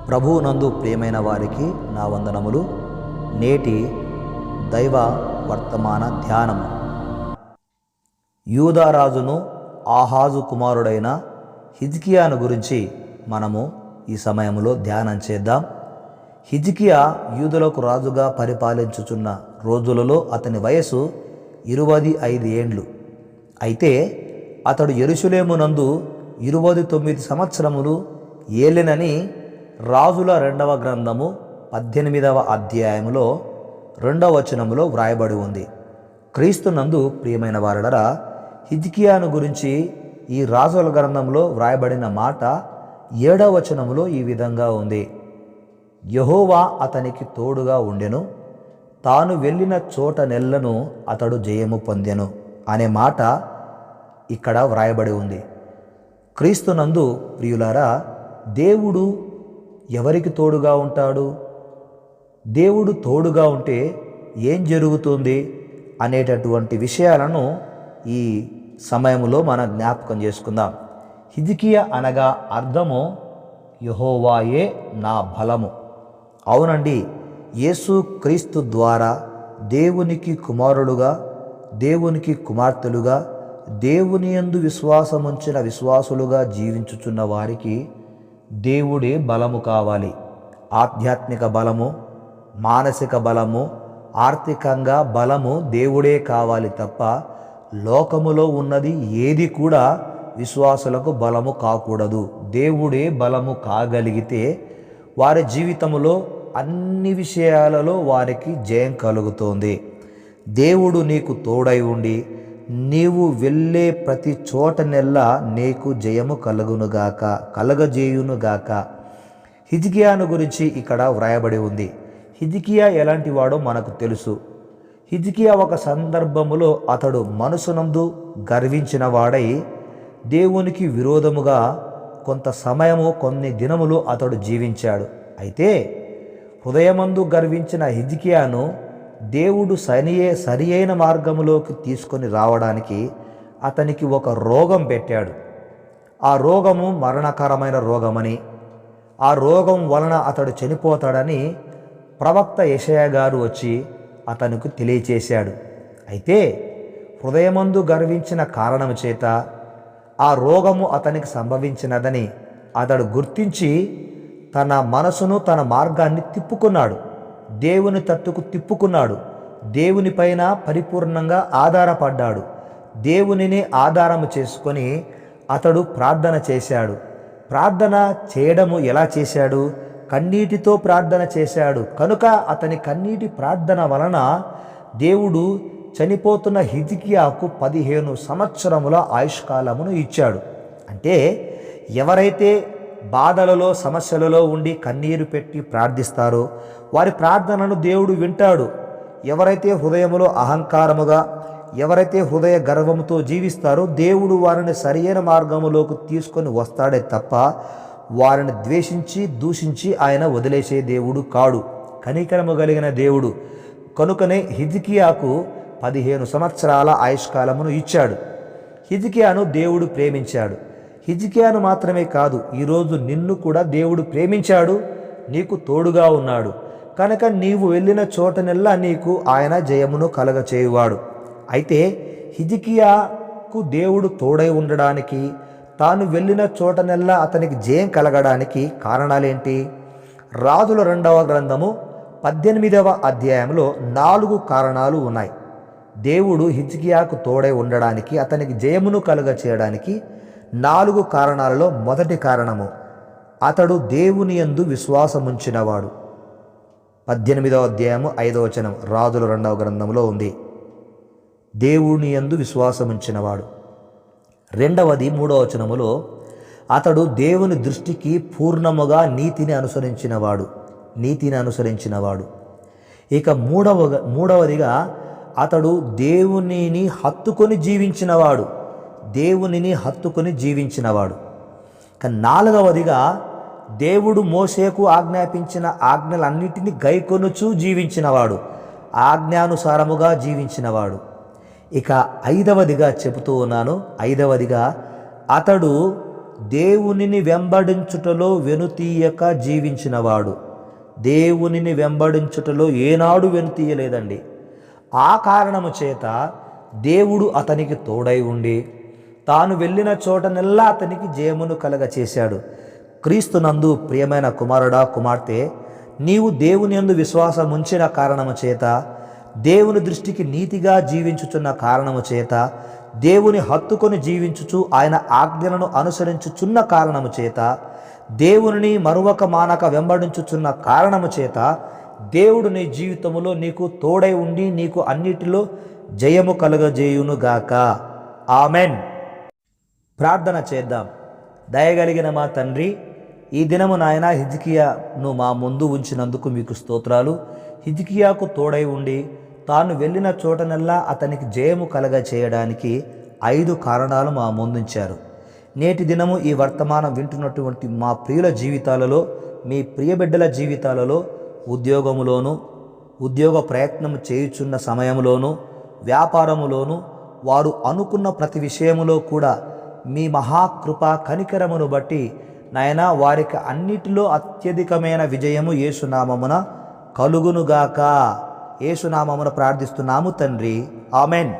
ప్రభువునందు ప్రియమైన వారికి నా వందనములు. నేటి దైవ వర్తమాన ధ్యానము యూదారాజును ఆహాజు కుమారుడైన హిజ్కియాను గురించి మనము ఈ సమయంలో ధ్యానం చేద్దాం. హిజ్కియా యూదులకు రాజుగా పరిపాలించుచున్న రోజులలో అతని వయసు 25 ఏండ్లు. అయితే అతడు యెరూషలేమునందు 29 సంవత్సరములు ఏలెనని రాజుల 2వ గ్రంథము 18వ అధ్యాయములో 2వ వచనములో వ్రాయబడి ఉంది. క్రీస్తునందు ప్రియమైన వారలారా, హిజ్కియాను గురించి ఈ రాజుల గ్రంథంలో వ్రాయబడిన మాట 7వ వచనములో ఈ విధంగా ఉంది: యెహోవా అతనికి తోడుగా ఉండెను, తాను వెళ్ళిన చోట నెల్లను అతడు జయము పొందెను అనే మాట ఇక్కడ వ్రాయబడి ఉంది. క్రీస్తునందు ప్రియులారా, దేవుడు ఎవరికి తోడుగా ఉంటాడు? దేవుడు తోడుగా ఉంటే ఏం జరుగుతుంది అనేటటువంటి విషయాలను ఈ సమయంలో మనం జ్ఞాపకం చేసుకుందాం. హిజ్కియా అనగా అర్థము యెహోవాయే నా బలము. అవునండి, యేసు క్రీస్తు ద్వారా దేవునికి కుమారులుగా, దేవునికి కుమార్తెలుగా, దేవుని యందు విశ్వాసముంచిన విశ్వాసులుగా జీవించుచున్న వారికి దేవుడే బలము కావాలి. ఆధ్యాత్మిక బలము, మానసిక బలము, ఆర్థికంగా బలము దేవుడే కావాలి తప్ప లోకములో ఉన్నది ఏది కూడా విశ్వాసులకు బలము కాకూడదు. దేవుడే బలము కాగలిగితే వారి జీవితంలో అన్ని విషయాలలో వారికి జయం కలుగుతుంది. దేవుడు నీకు తోడై ఉండి నీవు వెళ్ళే ప్రతి చోటనెల్లా నీకు జయము కలగజేయునుగాక. హిజ్కియాను గురించి ఇక్కడ వ్రాయబడి ఉంది. హిజ్కియా ఎలాంటి వాడో మనకు తెలుసు. హిజ్కియా ఒక సందర్భములో అతడు మనసునందు గర్వించిన వాడై దేవునికి విరోధముగా కొంత సమయము, కొన్ని దినములు అతడు జీవించాడు. అయితే హృదయమందు గర్వించిన హిజ్కియాను దేవుడు సరి అయిన మార్గములోకి తీసుకొని రావడానికి అతనికి ఒక రోగం పెట్టాడు. ఆ రోగము మరణకరమైన రోగమని, ఆ రోగం వలన అతడు చనిపోతాడని ప్రవక్త యెషయా గారు వచ్చి అతనికి తెలియచేశాడు. అయితే హృదయమందు గర్వించిన కారణము చేత ఆ రోగము అతనికి సంభవించినదని అతడు గుర్తించి తన మనసును, తన మార్గాన్ని తిప్పుకున్నాడు. దేవుని తట్టుకు తిప్పుకున్నాడు. దేవునిపైన పరిపూర్ణంగా ఆధారపడ్డాడు. దేవునిని ఆధారము చేసుకొని అతడు ప్రార్థన చేశాడు. ప్రార్థన చేయడము ఎలా చేశాడు? కన్నీటితో ప్రార్థన చేశాడు. కనుక అతని కన్నీటి ప్రార్థన వలన దేవుడు చనిపోతున్న హిజ్కియాకు 15 సంవత్సరముల ఆయుష్కాలమును ఇచ్చాడు. అంటే ఎవరైతే బాధలలో, సమస్యలలో ఉండి కన్నీరు పెట్టి ప్రార్థిస్తారో వారి ప్రార్థనను దేవుడు వింటాడు. ఎవరైతే హృదయములో అహంకారముగా, ఎవరైతే హృదయ గర్వముతో జీవిస్తారో దేవుడు వారిని సరియైన మార్గములోకి తీసుకొని వస్తాడే తప్ప వారిని ద్వేషించి, దూషించి ఆయన వదిలేసే దేవుడు కాడు. కనికరము కలిగిన దేవుడు. కనుకనే హిజ్కియాకు 15 సంవత్సరాల ఆయుష్కాలమును ఇచ్చాడు. హిజ్కియాను దేవుడు ప్రేమించాడు. హిజ్కియాను మాత్రమే కాదు, ఈరోజు నిన్ను కూడా దేవుడు ప్రేమించాడు, నీకు తోడుగా ఉన్నాడు. కనుక నీవు వెళ్ళిన చోటనెల్లా నీకు ఆయన జయమును కలగచేయువాడు. అయితే హిజ్కియాకు దేవుడు తోడై ఉండడానికి, తాను వెళ్ళిన చోటనెల్లా అతనికి జయం కలగడానికి కారణాలేంటి? రాజుల 2వ గ్రంథము 18వ అధ్యాయంలో 4 కారణాలు ఉన్నాయి. దేవుడు హిజ్కియాకు తోడై ఉండడానికి, అతనికి జయమును కలగచేయడానికి 4 కారణాలలో మొదటి కారణము, అతడు దేవుని యందు విశ్వాసముంచినవాడు. 18వ అధ్యాయము 5వ వచనం రాజుల 2వ గ్రంథంలో ఉంది. దేవుని యందు విశ్వాసముంచినవాడు. రెండవది 3వ వచనములో అతడు దేవుని దృష్టికి పూర్ణముగా నీతిని అనుసరించినవాడు. ఇక మూడవదిగా అతడు దేవునిని హత్తుకొని జీవించినవాడు. ఇక 4వదిగా దేవుడు మోషేకు ఆజ్ఞాపించిన ఆజ్ఞలన్నిటినీ గైకొనుచూ జీవించినవాడు, ఆజ్ఞానుసారముగా జీవించినవాడు. ఇక 5వదిగా చెబుతూ ఉన్నాను, 5వదిగా అతడు దేవునిని వెంబడించుటలో వెనుతీయక జీవించినవాడు. దేవునిని వెంబడించుటలో ఏనాడు వెనుతీయలేదండి. ఆ కారణము చేత దేవుడు అతనికి తోడై ఉండి తాను వెళ్ళిన చోటనెల్లా అతనికి జయమును కలగచేశాడు. క్రీస్తునందు ప్రియమైన కుమారుడా, కుమార్తె, నీవు దేవుని యందు విశ్వాసం ఉంచిన కారణము చేత, దేవుని దృష్టికి నీతిగా జీవించుచున్న కారణము చేత, దేవుని హత్తుకొని జీవించుచు ఆయన ఆజ్ఞలను అనుసరించుచున్న కారణము చేత, దేవుని మరువక మానక వెంబడించుచున్న కారణము చేత దేవుడు నీ జీవితములో నీకు తోడై ఉండి నీకు అన్నిటిలో జయము కలుగజేయునుగాక. ఆమెన్. ప్రార్థన చేద్దాం. దయగలిగిన మా తండ్రి, ఈ దినము నాయన హిజ్కియాను మా ముందు ఉంచినందుకు మీకు స్తోత్రాలు. హిజ్కియాకు తోడై ఉండి తాను వెళ్ళిన చోటనల్లా అతనికి జయము కలగ చేయడానికి 5 కారణాలు మా ముందుంచారు. నేటి దినము ఈ వర్తమానం వింటున్నటువంటి మా ప్రియుల జీవితాలలో, మీ ప్రియబిడ్డల జీవితాలలో, ఉద్యోగములోను, ఉద్యోగ ప్రయత్నం చేయుచున్న సమయంలోను, వ్యాపారములోను, వారు అనుకున్న ప్రతి విషయములో కూడా మీ మహాకృప కనికరమును బట్టి నాయన వారికి అన్నిటిలో అత్యధికమైన విజయము యేసునామమున కలుగునుగాక. యేసునామమున ప్రార్థిస్తున్నాము తండ్రి. ఆమెన్.